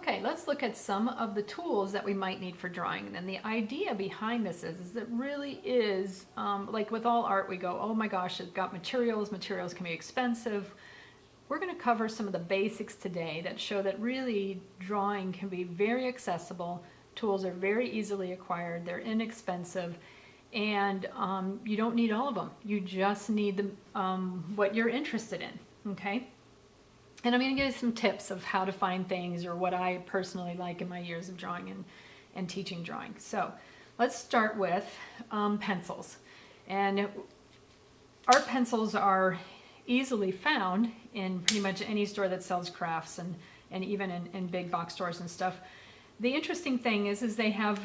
Okay, let's look at some of the tools that we might need for drawing. And the idea behind this is it really is, like with all art, we go, oh my gosh, it's got materials. Materials can be expensive. We're going to cover some of the basics today that show that really drawing can be very accessible. Tools are very easily acquired. They're inexpensive. And you don't need all of them. You just need what you're interested in, okay? And I'm going to give you some tips of how to find things or what I personally like in my years of drawing and teaching drawing. So let's start with pencils. And art pencils are easily found in pretty much any store that sells crafts and even in big box stores and stuff. The interesting thing is they have,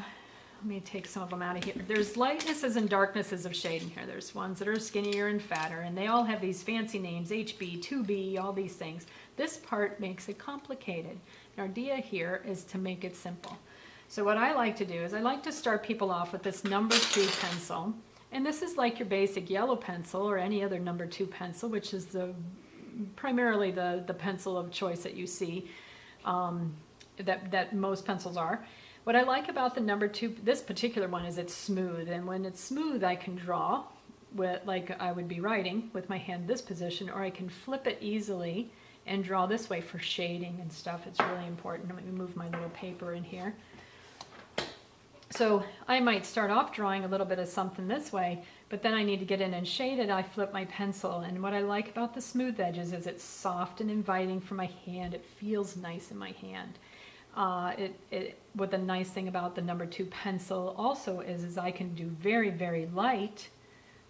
let me take some of them out of here. There's lightnesses and darknesses of shade in here. There's ones that are skinnier and fatter, and they all have these fancy names, HB, 2B, all these things. This part makes it complicated. Our idea here is to make it simple. So what I like to do is I like to start people off with this number 2 pencil. And this is like your basic yellow pencil or any other number 2 pencil, which is primarily the pencil of choice that you see, that most pencils are. What I like about the number 2, this particular one, is it's smooth. And when it's smooth, I can draw with, like I would be writing with my hand this position, or I can flip it easily and draw this way for shading and stuff. It's really important. Let me move my little paper in here. So I might start off drawing a little bit of something this way, but then I need to get in and shade it. I flip my pencil, and what I like about the smooth edges is it's soft and inviting for my hand. It feels nice in my hand. What the nice thing about the number 2 pencil also is I can do very, very light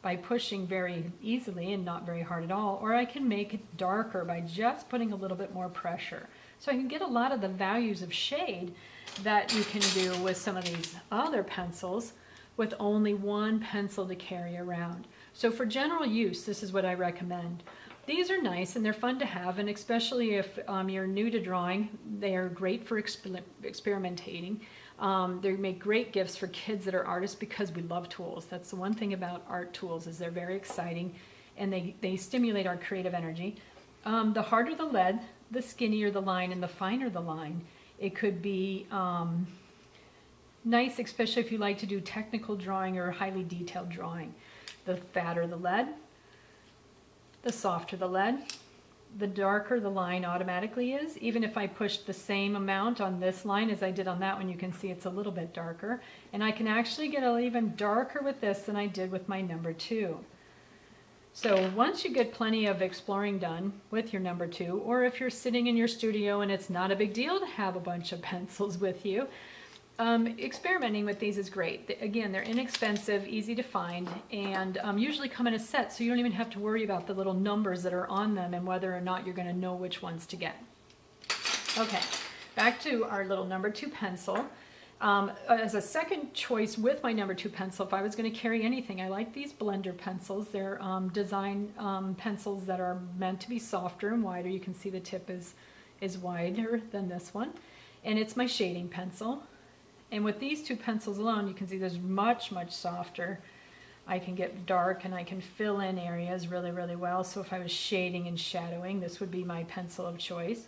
by pushing very easily and not very hard at all, or I can make it darker by just putting a little bit more pressure. So I can get a lot of the values of shade that you can do with some of these other pencils with only one pencil to carry around. So for general use, this is what I recommend. These are nice and they're fun to have, and especially if you're new to drawing, they are great for experimentating. They make great gifts for kids that are artists because we love tools. That's the one thing about art tools, is they're very exciting and they stimulate our creative energy. The harder the lead, the skinnier the line, and the finer the line. It could be nice, especially if you like to do technical drawing or highly detailed drawing. The fatter the lead, the softer the lead, the darker the line automatically is. Even if I push the same amount on this line as I did on that one, you can see it's a little bit darker. And I can actually get even darker with this than I did with my number 2. So once you get plenty of exploring done with your number 2, or if you're sitting in your studio and it's not a big deal to have a bunch of pencils with you, experimenting with these is great. Again, they're inexpensive, easy to find, and usually come in a set, so you don't even have to worry about the little numbers that are on them and whether or not you're going to know which ones to get. Okay, back to our little number 2 pencil. As a second choice with my number 2 pencil, if I was going to carry anything, I like these blender pencils. They're design pencils that are meant to be softer and wider. You can see the tip is wider than this one. And it's my shading pencil. And with these 2 pencils alone, you can see there's much, much softer. I can get dark and I can fill in areas really, really well. So if I was shading and shadowing, this would be my pencil of choice.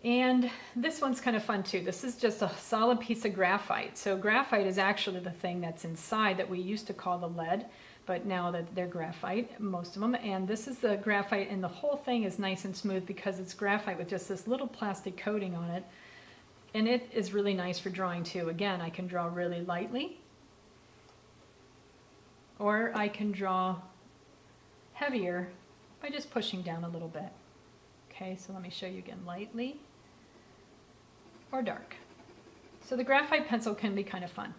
And this one's kind of fun too. This is just a solid piece of graphite. So graphite is actually the thing that's inside that we used to call the lead, but now that they're graphite, most of them. And this is the graphite, and the whole thing is nice and smooth because it's graphite with just this little plastic coating on it. And it is really nice for drawing too. Again, I can draw really lightly, or I can draw heavier by just pushing down a little bit. Okay, so let me show you again, lightly or dark. So the graphite pencil can be kind of fun.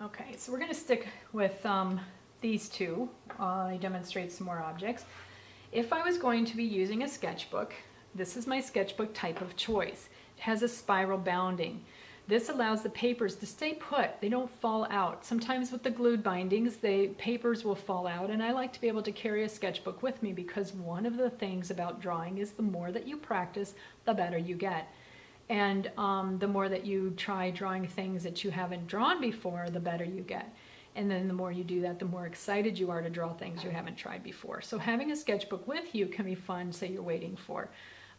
Okay, so we're going to stick with these 2. I demonstrate some more objects. If I was going to be using a sketchbook, this is my sketchbook type of choice. It has a spiral bounding. This allows the papers to stay put. They don't fall out. Sometimes with the glued bindings, the papers will fall out, and I like to be able to carry a sketchbook with me because one of the things about drawing is the more that you practice, the better you get. And the more that you try drawing things that you haven't drawn before, the better you get. And then the more you do that, the more excited you are to draw things you haven't tried before. So having a sketchbook with you can be fun, say you're waiting for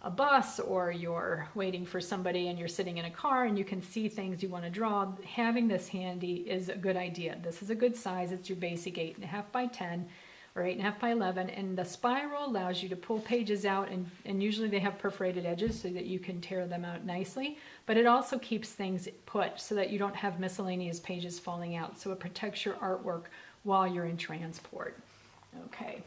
a bus or you're waiting for somebody and you're sitting in a car and you can see things you want to draw, having this handy is a good idea. This is a good size. It's your basic 8.5 by 10 or 8.5 by 11, and the spiral allows you to pull pages out, and usually they have perforated edges so that you can tear them out nicely, but it also keeps things put so that you don't have miscellaneous pages falling out, so it protects your artwork while you're in transport. Okay.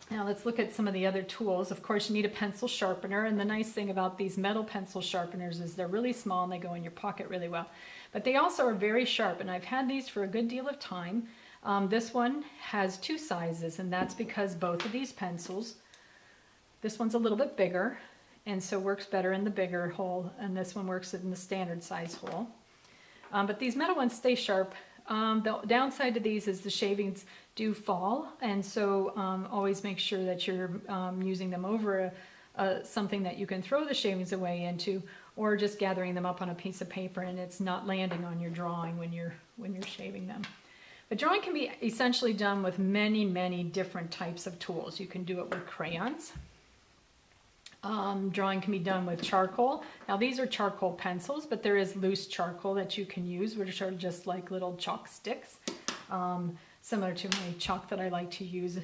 Now let's look at some of the other tools. Of course, you need a pencil sharpener, and the nice thing about these metal pencil sharpeners is they're really small and they go in your pocket really well. But they also are very sharp, and I've had these for a good deal of time. This one has 2 sizes, and that's because both of these pencils, this one's a little bit bigger, and so works better in the bigger hole, and this one works in the standard size hole. But these metal ones stay sharp. The downside to these is the shavings do fall, and so always make sure that you're using them over something that you can throw the shavings away into, or just gathering them up on a piece of paper and it's not landing on your drawing when you're shaving them. But drawing can be essentially done with many, many different types of tools. You can do it with crayons. Drawing can be done with charcoal. Now these are charcoal pencils, but there is loose charcoal that you can use, which are just like little chalk sticks, similar to my chalk that I like to use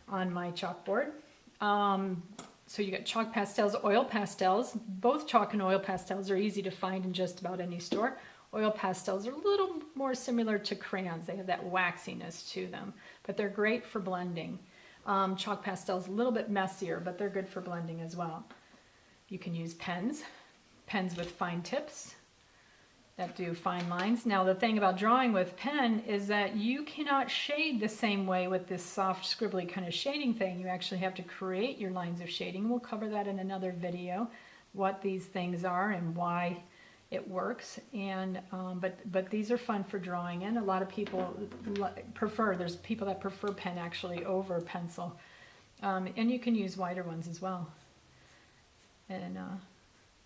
on my chalkboard. So you got chalk pastels, oil pastels. Both chalk and oil pastels are easy to find in just about any store. Oil pastels are a little more similar to crayons. They have that waxiness to them, but they're great for blending. Chalk pastels a little bit messier, but they're good for blending as well. You can use pens with fine tips that do fine lines. Now the thing about drawing with pen is that you cannot shade the same way with this soft scribbly kind of shading thing. You actually have to create your lines of shading. We'll cover that in another video, what these things are and why it works. And but these are fun for drawing, and a lot of people there's people that prefer pen actually over pencil, and you can use wider ones as well, and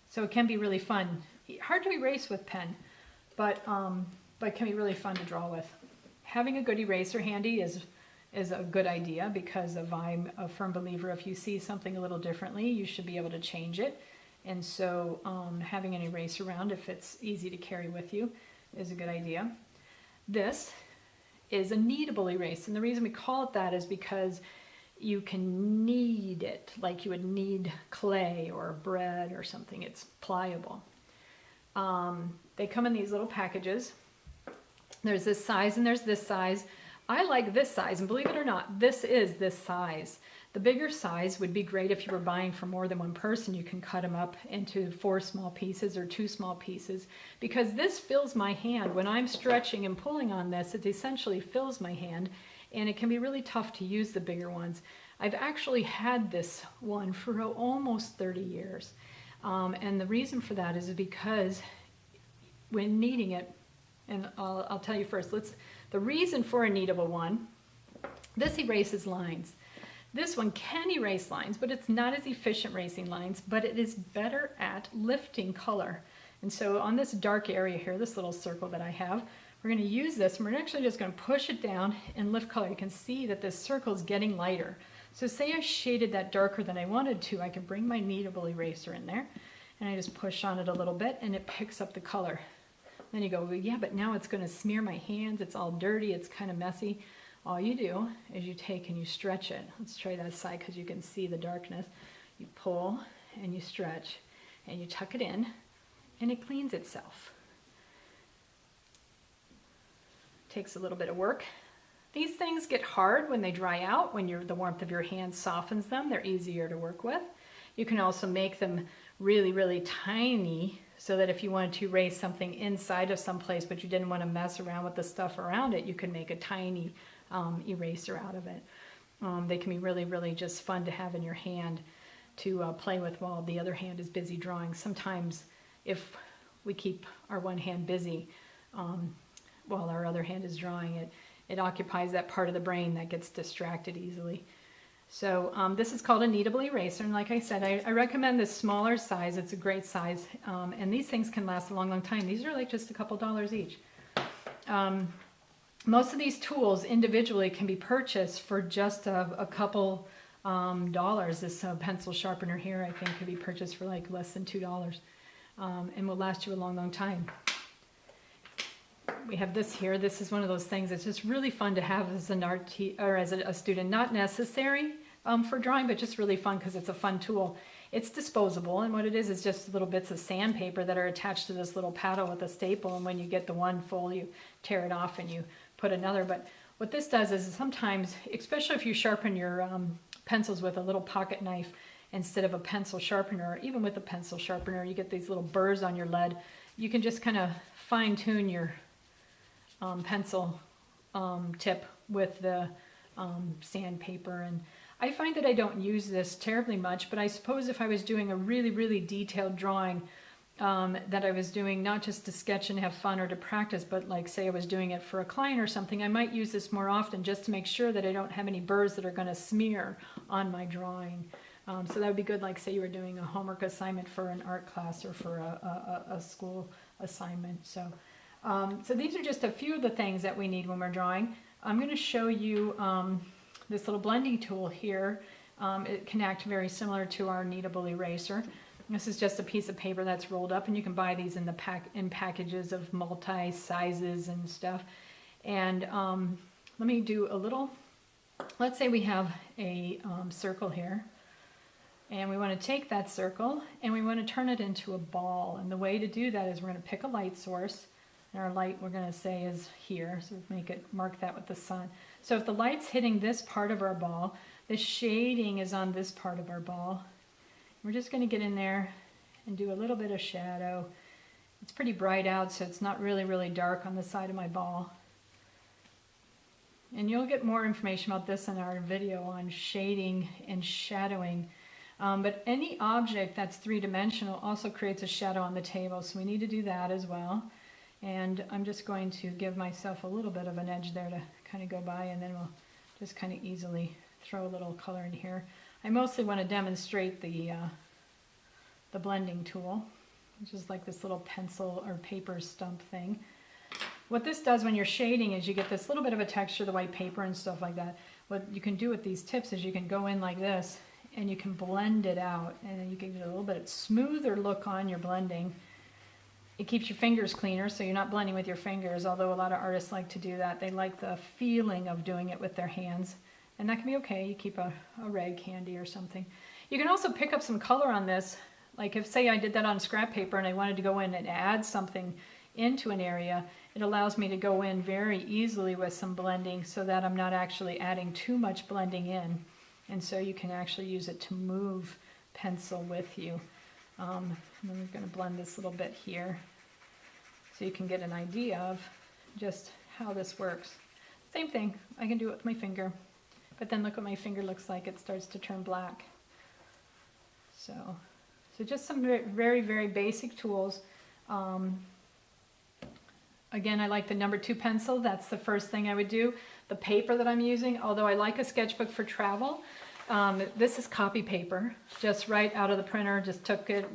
so it can be really fun. Hard to erase with pen, but it can be really fun to draw with. Having a good eraser handy is a good idea, because I'm a firm believer if you see something a little differently, you should be able to change it. And so having an eraser around, if it's easy to carry with you, is a good idea. This is a kneadable eraser, and the reason we call it that is because you can knead it like you would knead clay or bread or something. It's pliable. They come in these little packages. There's this size and there's this size. I like this size, and believe it or not, this is this size. The bigger size would be great if you were buying for more than one person. You can cut them up into 4 small pieces or 2 small pieces, because this fills my hand. When I'm stretching and pulling on this, it essentially fills my hand, and it can be really tough to use the bigger ones. I've actually had this one for almost 30 years. And the reason for that is because when kneading it, and I'll tell you first, the reason for a kneadable one, this erases lines. This one can erase lines, but it's not as efficient erasing lines, but it is better at lifting color. And so on this dark area here, this little circle that I have, we're going to use this, and we're actually just going to push it down and lift color. You can see that this circle is getting lighter. So say I shaded that darker than I wanted to, I can bring my kneadable eraser in there, and I just push on it a little bit, and it picks up the color. Then you go, well, yeah, but now it's going to smear my hands. It's all dirty. It's kind of messy. All you do is you take and you stretch it. Let's try that side because you can see the darkness. You pull and you stretch and you tuck it in, and it cleans itself. Takes a little bit of work. These things get hard when they dry out. When the warmth of your hand softens them, they're easier to work with. You can also make them really, really tiny, so that if you wanted to erase something inside of some place but you didn't want to mess around with the stuff around it, you can make a tiny eraser out of it. They can be really, really just fun to have in your hand to play with while the other hand is busy drawing. Sometimes if we keep our one hand busy while our other hand is drawing, it occupies that part of the brain that gets distracted easily. So this is called a kneadable eraser, and like I said, I recommend this smaller size. It's a great size, and these things can last a long, long time. These are like just a couple dollars each. Most of these tools individually can be purchased for just a couple dollars. This pencil sharpener here, I think, could be purchased for like less than $2, and will last you a long, long time. We have this here. This is one of those things that's just really fun to have as an or as a student. Not necessary for drawing, but just really fun because it's a fun tool. It's disposable, and what it is just little bits of sandpaper that are attached to this little paddle with a staple, and when you get the one full, you tear it off and you put another. But what this does is sometimes, especially if you sharpen your pencils with a little pocket knife instead of a pencil sharpener, or even with a pencil sharpener, you get these little burrs on your lead. You can just kind of fine-tune your pencil tip with the sandpaper. And I find that I don't use this terribly much, but I suppose if I was doing a really, really detailed drawing that I was doing not just to sketch and have fun or to practice, but like say I was doing it for a client or something, I might use this more often just to make sure that I don't have any burrs that are going to smear on my drawing. So that would be good, like say you were doing a homework assignment for an art class or for a school assignment. So these are just a few of the things that we need when we're drawing. I'm going to show you this little blending tool here. It can act very similar to our kneadable eraser. This is just a piece of paper that's rolled up, and you can buy these in packages of multi-sizes and stuff. And let me do a little, let's say we have a circle here, and we want to take that circle and we want to turn it into a ball. And the way to do that is we're going to pick a light source, and our light we're going to say is here, so mark that with the sun. So if the light's hitting this part of our ball, the shading is on this part of our ball. We're just going to get in there and do a little bit of shadow. It's pretty bright out, so it's not really, really dark on the side of my ball. And you'll get more information about this in our video on shading and shadowing. But any object that's three-dimensional also creates a shadow on the table, so we need to do that as well. And I'm just going to give myself a little bit of an edge there to kind of go by, and then we'll just kind of easily throw a little color in here. I mostly want to demonstrate the blending tool, which is like this little pencil or paper stump thing. What this does when you're shading is you get this little bit of a texture, the white paper and stuff like that. What you can do with these tips is you can go in like this and you can blend it out, and then you can get a little bit smoother look on your blending. It keeps your fingers cleaner, so you're not blending with your fingers, although a lot of artists like to do that. They like the feeling of doing it with their hands. And that can be okay. You keep a rag handy or something. You can also pick up some color on this. Like if, say, I did that on scrap paper and I wanted to go in and add something into an area, it allows me to go in very easily with some blending so that I'm not actually adding too much blending in. And so you can actually use it to move pencil with you. And then we're going to blend this little bit here so you can get an idea of just how this works. Same thing. I can do it with my finger. But then look what my finger looks like. It starts to turn black. So just some very, very basic tools. Again, I like the number 2 pencil. That's the first thing I would do. The paper that I'm using, although I like a sketchbook for travel, this is copy paper, just right out of the printer, just took it.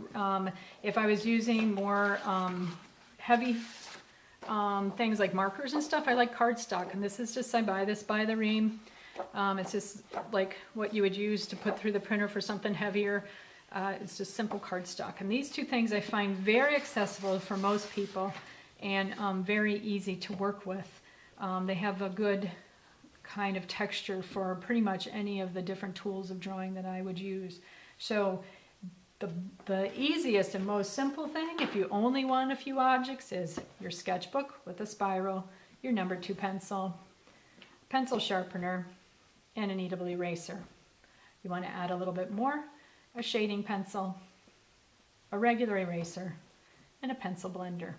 If I was using more heavy things like markers and stuff, I like cardstock. And this is just, I buy this by the ream. It's just like what you would use to put through the printer for something heavier. It's just simple cardstock. And these two things I find very accessible for most people and very easy to work with. They have a good kind of texture for pretty much any of the different tools of drawing that I would use. So the easiest and most simple thing, if you only want a few objects, is your sketchbook with a spiral, your number 2 pencil, pencil sharpener, and a kneadable eraser. You want to add a little bit more, a shading pencil, a regular eraser, and a pencil blender.